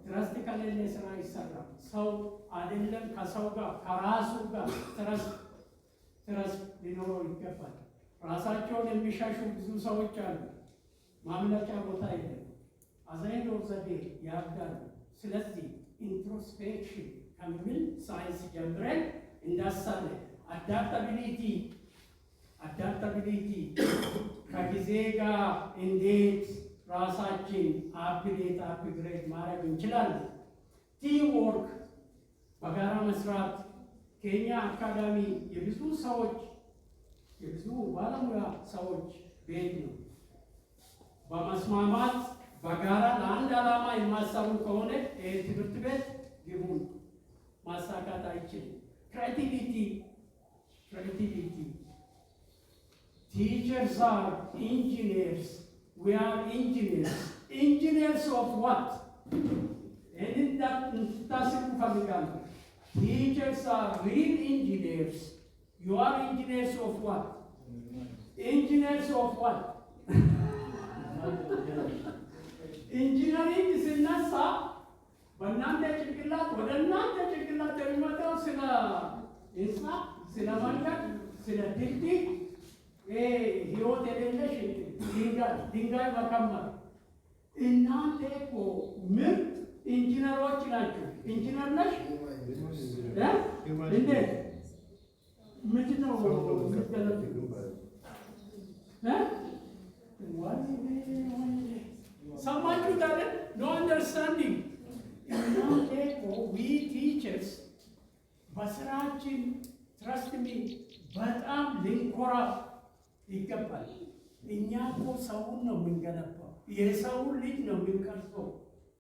ትረስት ከሌለ ስራ ይሰራል። ሰው አይደለም ከሰው ጋር ከራሱ ጋር ትረስት ሊኖረው ይገባል። ራሳቸውን የሚሻሹ ብዙ ሰዎች አሉ። ማምለኪያ ቦታ የለም። አዛይን ዘዴ ያብዳሉ። ስለዚህ ኢንትሮስፔክሽን ከሚል ሳይንስ ጀምረን እንዳሳለን አዳፕታቢሊቲ ከጊዜ ጋር እንዴት ራሳችን አፕግሬድ ማድረግ እንችላለን። ቲም ወርክ በጋራ መስራት ኬንያ አካዳሚ የብዙ ባለሙያ ሰዎች ቤት ነው። በመስማማት በጋራ ለአንድ ዓላማ የማሰሩ ከሆነ ትምህርት ቤት ግቡን ማሳካት አይችልም። ክሬቲቪቲ teachers are engineers. We are engineers. Engineers of what? And that's it. Teachers are real engineers. You are engineers of what? Engineers of what? Engineering is nasa banante ጭንቅላት ወደ እናንተ ጭንቅላት የሚመጣው ስለ ህንፃ፣ ስለ መንገድ፣ ስለ ድልድይ ህይወት የሌለሽ ድንጋይ መከመር። እናንተ እኮ ምርጥ ኢንጂነሮች ናቸው። ኢንጂነር ነሽ እንዴት? ምንድን ነው ሰማችሁት አይደል? ኖ አንደርስታንዲንግ። እናንተ እኮ ዊ ቲቸርስ በስራችን ትረስት ሚ በጣም ልንኮራ ይገባል። እኛ እኮ ሰውን ነው የምንገነባው፣ የሰውን ልጅ ነው የምንቀርጸው።